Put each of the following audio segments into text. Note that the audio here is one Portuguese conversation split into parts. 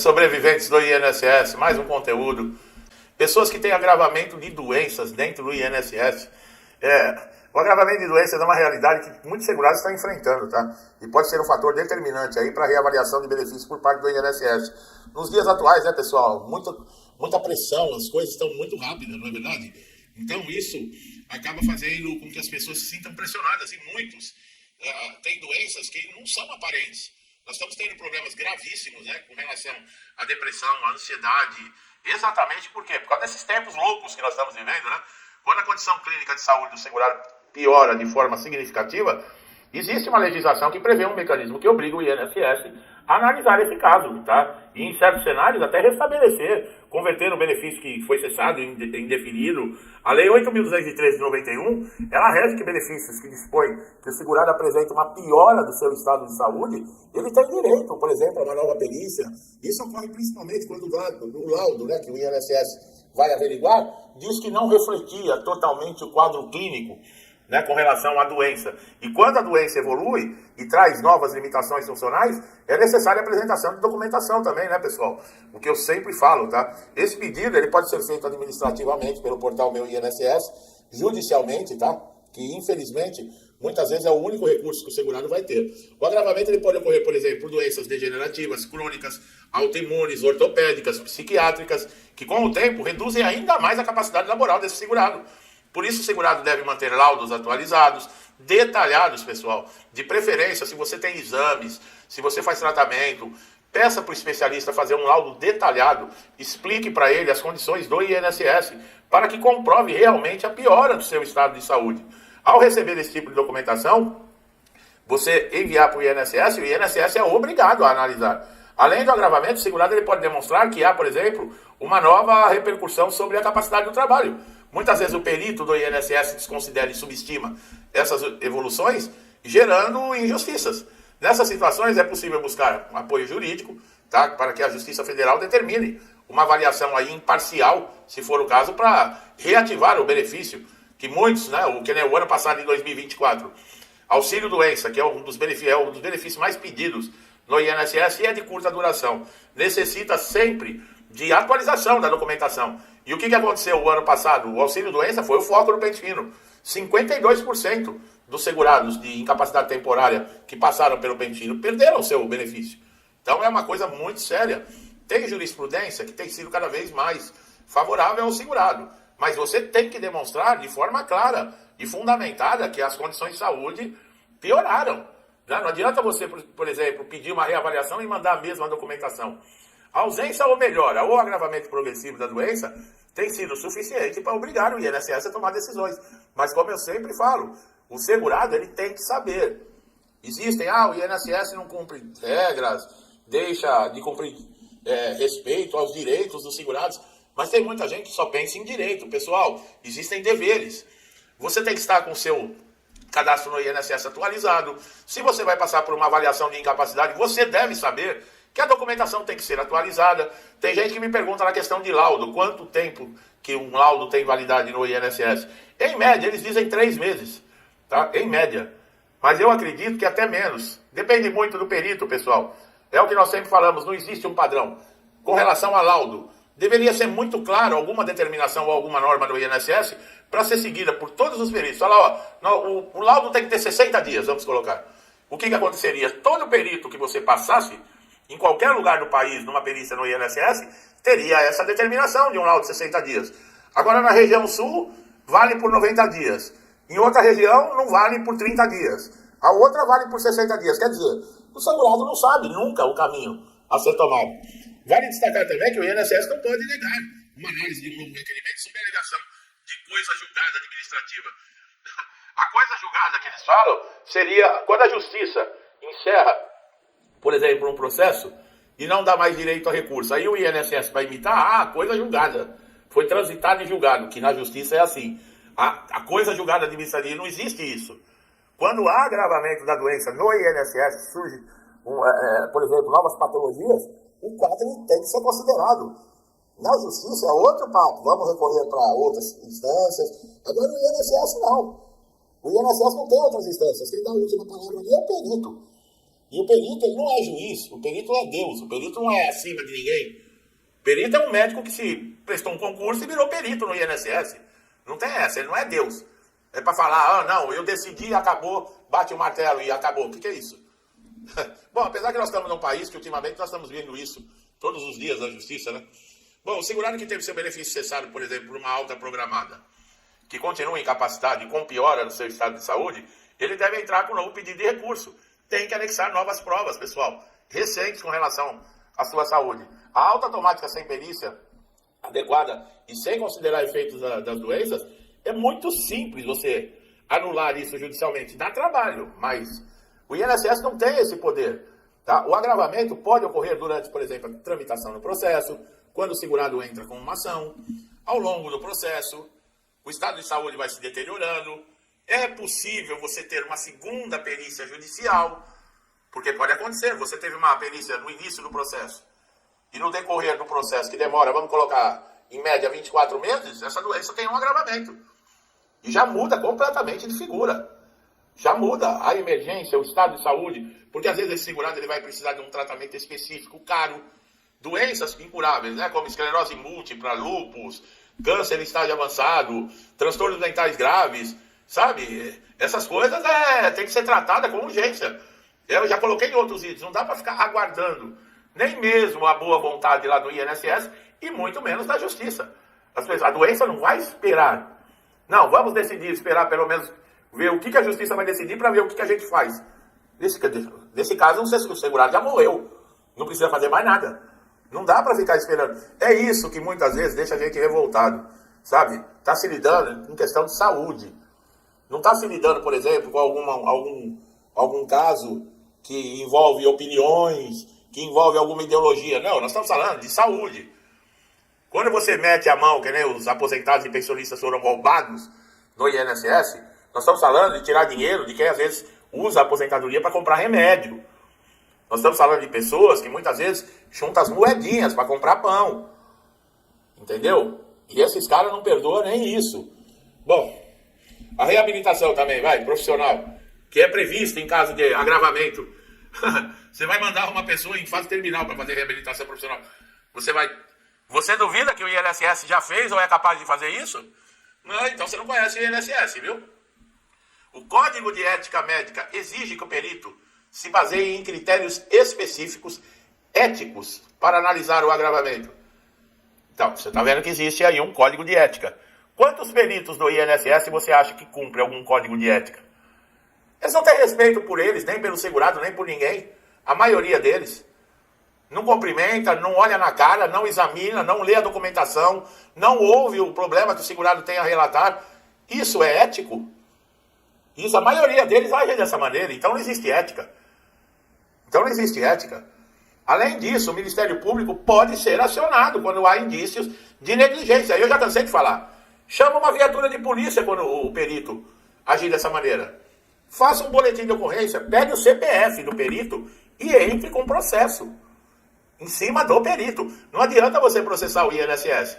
Sobreviventes do INSS, mais um conteúdo. Pessoas que têm agravamento de doenças dentro do INSS. O agravamento de doenças é uma realidade que muitos segurados estão enfrentando, tá? E pode ser um fator determinante aí para a reavaliação de benefícios por parte do INSS. Nos dias atuais, né, pessoal, muita pressão, as coisas estão muito rápidas, não é verdade? Então isso acaba fazendo com que as pessoas se sintam pressionadas, e muitos têm doenças que não são aparentes. Nós estamos tendo problemas gravíssimos, né, com relação à depressão, à ansiedade. Exatamente por quê? Por causa desses tempos loucos que nós estamos vivendo, né? Quando a condição clínica de saúde do segurado piora de forma significativa, existe uma legislação que prevê um mecanismo que obriga o INSS a analisar esse caso, tá? E em certos cenários até restabelecer, converter no benefício que foi cessado, indefinido. A Lei 8.213 de 91, ela rege que benefícios que dispõe que o segurado apresenta uma piora do seu estado de saúde, ele tem direito, por exemplo, a uma nova perícia. Isso ocorre principalmente quando o laudo, né, que o INSS vai averiguar, diz que não refletia totalmente o quadro clínico, né, com relação à doença. E quando a doença evolui e traz novas limitações funcionais, é necessária a apresentação de documentação também, né, pessoal? O que eu sempre falo, tá? Esse pedido, ele pode ser feito administrativamente pelo portal Meu INSS, judicialmente, tá? Que, infelizmente, muitas vezes é o único recurso que o segurado vai ter. O agravamento, ele pode ocorrer, por exemplo, por doenças degenerativas, crônicas, autoimunes, ortopédicas, psiquiátricas, que com o tempo reduzem ainda mais a capacidade laboral desse segurado. Por isso o segurado deve manter laudos atualizados, detalhados, pessoal. De preferência, se você tem exames, se você faz tratamento, peça para o especialista fazer um laudo detalhado, explique para ele as condições do INSS, para que comprove realmente a piora do seu estado de saúde. Ao receber esse tipo de documentação, você enviar para o INSS é obrigado a analisar. Além do agravamento, o segurado ele pode demonstrar que há, por exemplo, uma nova repercussão sobre a capacidade do trabalho. Muitas vezes o perito do INSS desconsidera e subestima essas evoluções, gerando injustiças. Nessas situações é possível buscar apoio jurídico, tá, para que a Justiça Federal determine uma avaliação aí imparcial, se for o caso, para reativar o benefício, que muitos, né, que nem o ano passado, em 2024, auxílio-doença, que é um dos benefícios mais pedidos no INSS, e é de curta duração, necessita sempre de atualização da documentação. E o que aconteceu o ano passado? O auxílio-doença foi o foco no pente fino. 52% dos segurados de incapacidade temporária que passaram pelo pente fino perderam o seu benefício. Então é uma coisa muito séria. Tem jurisprudência que tem sido cada vez mais favorável ao segurado. Mas você tem que demonstrar de forma clara e fundamentada que as condições de saúde pioraram. Não adianta você, por exemplo, pedir uma reavaliação e mandar a mesma documentação. A ausência ou melhora ou agravamento progressivo da doença tem sido suficiente para obrigar o INSS a tomar decisões. Mas como eu sempre falo, o segurado ele tem que saber. Existem, o INSS não cumpre regras, deixa de cumprir respeito aos direitos dos segurados. Mas tem muita gente que só pensa em direito. Pessoal, existem deveres. Você tem que estar com o seu cadastro no INSS atualizado. Se você vai passar por uma avaliação de incapacidade, você deve saber que a documentação tem que ser atualizada. Tem gente que me pergunta na questão de laudo, quanto tempo que um laudo tem validade no INSS. Em média, eles dizem 3 meses, tá? Em média. Mas eu acredito que até menos. Depende muito do perito, pessoal. É o que nós sempre falamos, não existe um padrão. Com relação a laudo, deveria ser muito claro alguma determinação ou alguma norma do INSS para ser seguida por todos os peritos. Olha lá, o laudo tem que ter 60 dias, vamos colocar. O que aconteceria? Todo perito que você passasse em qualquer lugar do país, numa perícia no INSS, teria essa determinação de um laudo de 60 dias. Agora, na região sul, vale por 90 dias. Em outra região, não vale por 30 dias. A outra vale por 60 dias. Quer dizer, o segurado não sabe nunca o caminho a ser tomado. Vale destacar também que o INSS não pode negar uma análise de um novo requerimento sob alegação de coisa julgada administrativa. A coisa julgada que eles falam seria quando a justiça encerra, por exemplo, um processo e não dá mais direito a recurso. Aí o INSS vai imitar, coisa julgada. Foi transitado e julgado, que na justiça é assim. A coisa julgada administrativa, não existe isso. Quando há agravamento da doença no INSS, surge, por exemplo, novas patologias, o quadro tem que ser considerado. Na justiça é outro papo, vamos recorrer para outras instâncias. Agora no INSS não. O INSS não tem outras instâncias. Quem dá a última palavra ali é o perito. E o perito, ele não é juiz, o perito é Deus, o perito não é acima de ninguém. O perito é um médico que se prestou um concurso e virou perito no INSS. Não tem essa, ele não é Deus. É para falar, não, eu decidi, acabou, bate o martelo e acabou. O que é isso? Bom, apesar que nós estamos num país que ultimamente nós estamos vendo isso todos os dias na justiça, né? Bom, o segurado que teve seu benefício cessado, por exemplo, por uma alta programada, que continua incapacitado e com piora no seu estado de saúde, ele deve entrar com um novo pedido de recurso. Tem que anexar novas provas, pessoal, recentes com relação à sua saúde. A alta automática sem perícia adequada e sem considerar efeitos das doenças, é muito simples você anular isso judicialmente. Dá trabalho, mas o INSS não tem esse poder. Tá? O agravamento pode ocorrer durante, por exemplo, a tramitação do processo, quando o segurado entra com uma ação, ao longo do processo, o estado de saúde vai se deteriorando, é possível você ter uma segunda perícia judicial, porque pode acontecer, você teve uma perícia no início do processo, e no decorrer do processo, que demora, vamos colocar, em média 24 meses, essa doença tem um agravamento. E já muda completamente de figura. Já muda a emergência, o estado de saúde, porque às vezes esse segurado ele vai precisar de um tratamento específico, caro. Doenças incuráveis, né, como esclerose múltipla, lúpus, câncer em estágio avançado, transtornos mentais graves, sabe? Essas coisas tem que ser tratada com urgência. Eu já coloquei em outros vídeos, não dá para ficar aguardando nem mesmo a boa vontade lá do INSS e muito menos da justiça. A doença não vai esperar. Não, vamos decidir, esperar pelo menos ver o que a justiça vai decidir para ver o que a gente faz. Nesse caso, o segurado já morreu. Não precisa fazer mais nada. Não dá para ficar esperando. É isso que muitas vezes deixa a gente revoltado, sabe? Está se lidando em questão de saúde. Não está se lidando, por exemplo, com algum caso que envolve opiniões, que envolve alguma ideologia. Não, nós estamos falando de saúde. Quando você mete a mão, que nem os aposentados e pensionistas foram roubados no INSS, nós estamos falando de tirar dinheiro de quem às vezes usa a aposentadoria para comprar remédio. Nós estamos falando de pessoas que muitas vezes juntam as moedinhas para comprar pão. Entendeu? E esses caras não perdoam nem isso. Bom, a reabilitação também, profissional, que é prevista em caso de agravamento. Você vai mandar uma pessoa em fase terminal para fazer reabilitação profissional. Você duvida que o INSS já fez ou é capaz de fazer isso? Não, então você não conhece o INSS, viu? O Código de Ética Médica exige que o perito se baseie em critérios específicos éticos para analisar o agravamento. Então, você está vendo que existe aí um código de ética. Quantos peritos do INSS você acha que cumpre algum código de ética? Eles não têm respeito por eles, nem pelo segurado, nem por ninguém. A maioria deles. Não cumprimenta, não olha na cara, não examina, não lê a documentação, não ouve o problema que o segurado tem a relatar. Isso é ético? Isso, a maioria deles age dessa maneira. Então não existe ética. Além disso, o Ministério Público pode ser acionado quando há indícios de negligência. Eu já cansei de falar. Chama uma viatura de polícia quando o perito agir dessa maneira. Faça um boletim de ocorrência, pegue o CPF do perito e entre com processo em cima do perito. Não adianta você processar o INSS.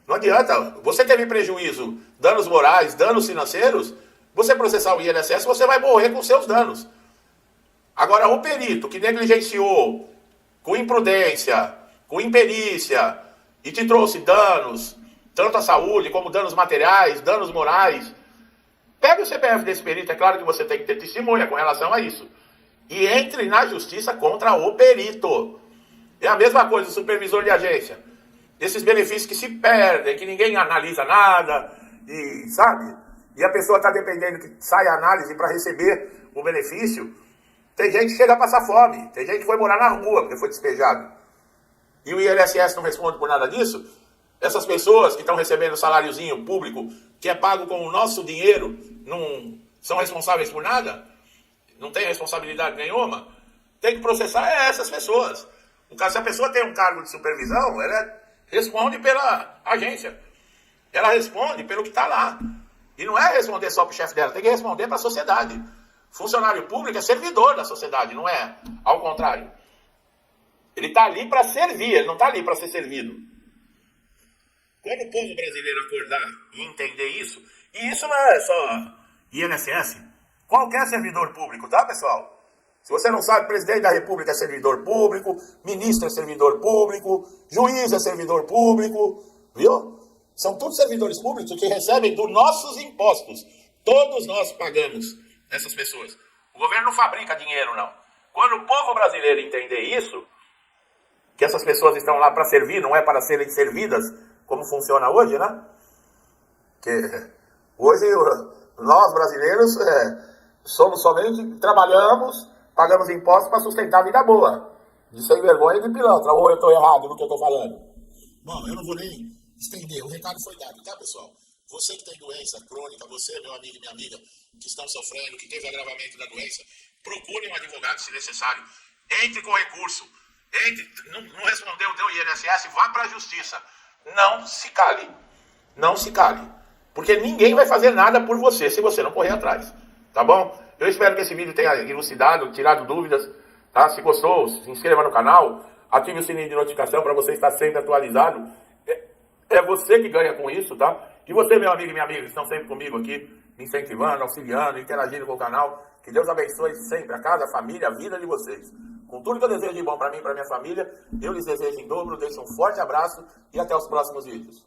Não adianta. Você teve prejuízo, danos morais, danos financeiros, você processar o INSS, você vai morrer com seus danos. Agora, o perito que negligenciou com imprudência, com imperícia, e te trouxe danos, tanto à saúde como danos materiais, danos morais, pega o CPF desse perito, é claro que você tem que ter testemunha com relação a isso. E entre na justiça contra o perito. É a mesma coisa, o supervisor de agência. Esses benefícios que se perdem, que ninguém analisa nada, e sabe? E a pessoa está dependendo que saia a análise para receber o benefício. Tem gente que chega a passar fome, tem gente que foi morar na rua porque foi despejado. E o INSS não responde por nada disso? Essas pessoas que estão recebendo saláriozinho público, que é pago com o nosso dinheiro, não são responsáveis por nada? Não tem responsabilidade nenhuma? Tem que processar essas pessoas. Se a pessoa tem um cargo de supervisão, ela responde pela agência. Ela responde pelo que está lá. E não é responder só para o chefe dela, tem que responder para a sociedade. Funcionário público é servidor da sociedade, não é ao contrário. Ele está ali para servir, ele não está ali para ser servido. Quando o povo brasileiro acordar e entender isso, e isso não é só INSS, qualquer servidor público, tá, pessoal? Se você não sabe, presidente da República é servidor público, ministro é servidor público, juiz é servidor público, viu? São todos servidores públicos que recebem dos nossos impostos. Todos nós pagamos essas pessoas. O governo não fabrica dinheiro, não. Quando o povo brasileiro entender isso, que essas pessoas estão lá para servir, não é para serem servidas, como funciona hoje, né? Que hoje nós brasileiros somos somente, trabalhamos, pagamos impostos para sustentar a vida boa. De sem vergonha e de pilantra. Ou eu estou errado no que eu estou falando? Bom, eu não vou nem estender. O recado foi dado, tá, pessoal? Você que tem doença crônica, você, meu amigo e minha amiga, que estão sofrendo, que teve agravamento da doença, procure um advogado se necessário. Entre com recurso. Não respondeu, deu INSS, vá para a justiça. Não se cale. Não se cale. Porque ninguém vai fazer nada por você se você não correr atrás. Tá bom? Eu espero que esse vídeo tenha elucidado, tirado dúvidas. Tá? Se gostou, se inscreva no canal. Ative o sininho de notificação para você estar sempre atualizado. É você que ganha com isso, tá? E você, meu amigo e minha amiga, que estão sempre comigo aqui, me incentivando, auxiliando, interagindo com o canal. Que Deus abençoe sempre a casa, a família, a vida de vocês. Com tudo que eu desejo de bom para mim e para minha família, eu lhes desejo em dobro, deixo um forte abraço e até os próximos vídeos.